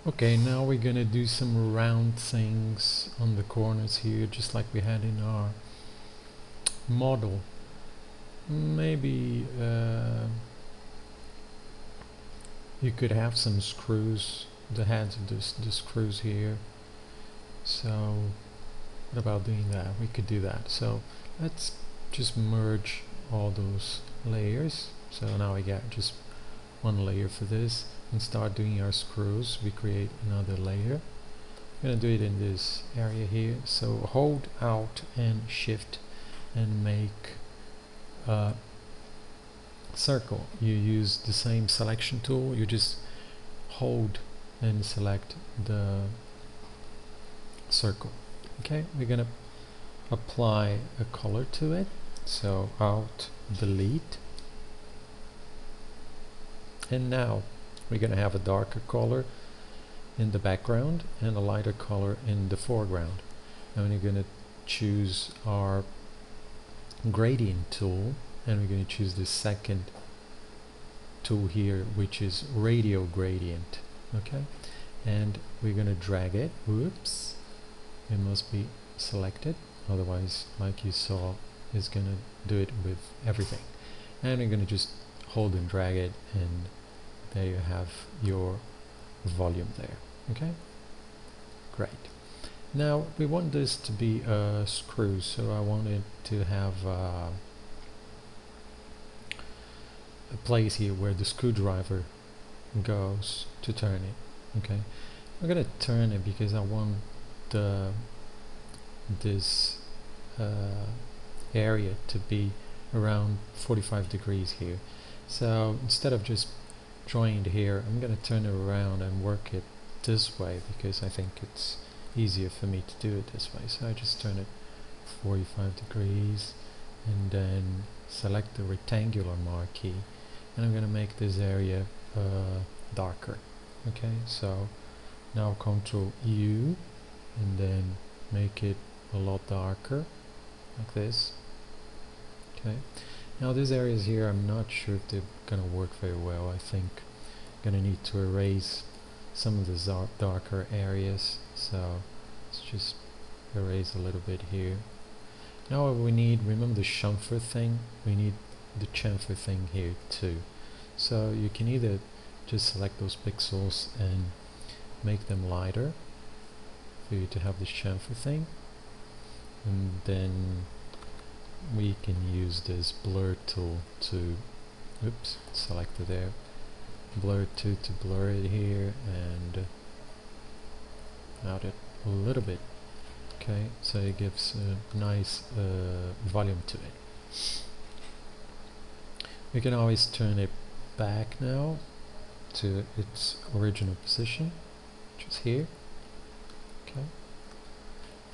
Okay, now we're gonna do some round things on the corners here, just like we had in our model. Maybe you could have some screws, the heads of the screws here. So what about doing that? We could do that. So let's just merge all those layers. So now we get just one layer for this, and start doing our screws. We create another layer. I'm gonna do it in this area here. So hold Alt and Shift and make a circle. You use the same selection tool. You just hold and select the circle. Okay, we're gonna apply a color to it. So Alt Delete, and now we're gonna have a darker color in the background and a lighter color in the foreground. And we're going to choose our gradient tool, and we're going to choose the second tool here, which is radial gradient. Okay, and we're going to drag it. Whoops, it must be selected, otherwise, like you saw, it's going to do it with everything. And we're going to just hold and drag it, and there you have your volume there. Okay, great. Now we want this to be a screw, so I want it to have a place here where the screwdriver goes to turn it. Okay, I'm gonna turn it because I want this area to be around 45 degrees here. So instead of just joined here, I'm going to turn it around and work it this way because I think it's easier for me to do it this way. So I just turn it 45 degrees and then select the rectangular marquee, and I'm going to make this area darker. Okay, so now Ctrl U and then make it a lot darker like this. Okay, now these areas here, I'm not sure if they're gonna work very well. I think I'm gonna need to erase some of the darker areas, so let's just erase a little bit here. Now what we need, remember the chamfer thing? We need the chamfer thing here too. So you can either just select those pixels and make them lighter for you to have this chamfer thing, and then we can use this blur tool to, oops, selected there, blur tool to blur it here and out it a little bit. Okay, so it gives a nice volume to it. We can always turn it back now to its original position, which is here. Okay,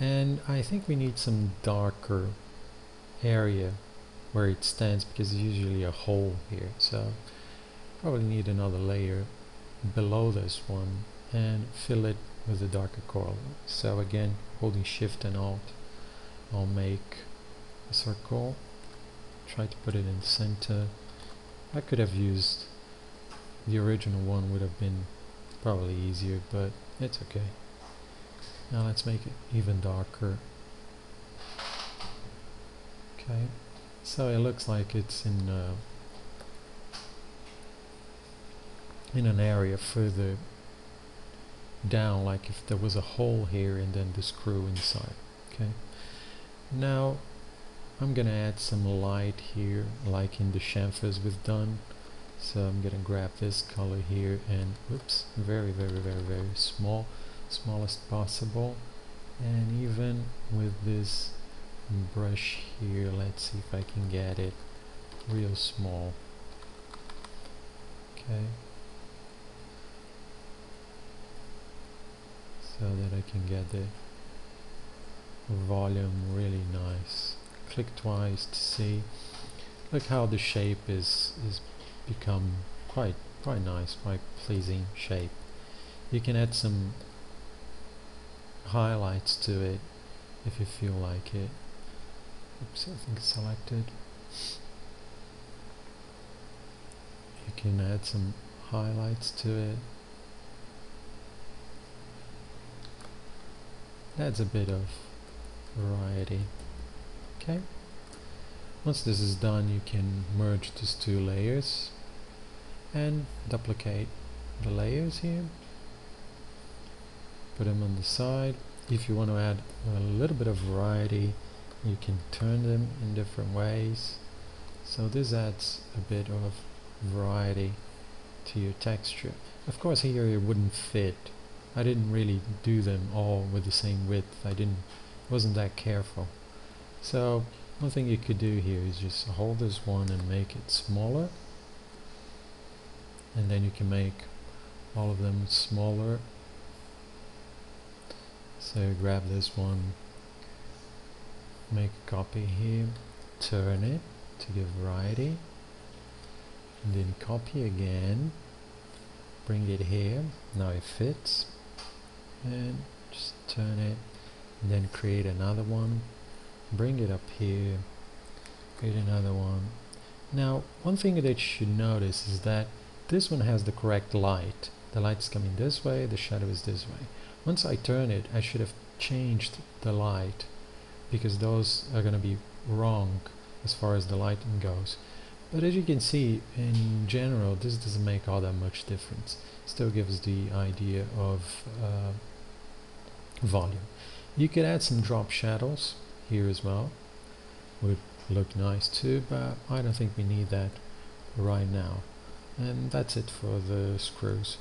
and I think we need some darker area where it stands because there's usually a hole here, so probably need another layer below this one and fill it with a darker color. So again, holding Shift and Alt, I'll make a circle, try to put it in the center. I could have used the original one, would have been probably easier, but it's okay. Now let's make it even darker. Okay, so it looks like it's in an area further down, like if there was a hole here and then the screw inside. Okay, now I'm gonna add some light here, like in the chamfers we've done. So I'm gonna grab this color here and whoops, very small, smallest possible, and even with this brush here, let's see if I can get it real small. Okay, so that I can get the volume really nice. Click twice to see. Look how the shape is become quite nice, quite pleasing shape. You can add some highlights to it if you feel like it. Oops, I think it's selected. You can add some highlights to it. It adds a bit of variety. Okay. Once this is done, you can merge these two layers and duplicate the layers here. Put them on the side. If you want to add a little bit of variety, you can turn them in different ways. So this adds a bit of variety to your texture. Of course here it wouldn't fit. I didn't really do them all with the same width. Wasn't that careful. So one thing you could do here is just hold this one and make it smaller, and then you can make all of them smaller. So grab this one, make a copy here, turn it to give variety, and then copy again, bring it here, now it fits, and just turn it, and then create another one, bring it up here, create another one. Now one thing that you should notice is that this one has the correct light. The light is coming this way, the shadow is this way. Once I turn it, I should have changed the light, because those are going to be wrong as far as the lighting goes. But as you can see, in general, this doesn't make all that much difference. Still gives the idea of volume. You could add some drop shadows here as well. Would look nice too, but I don't think we need that right now. And that's it for the screws.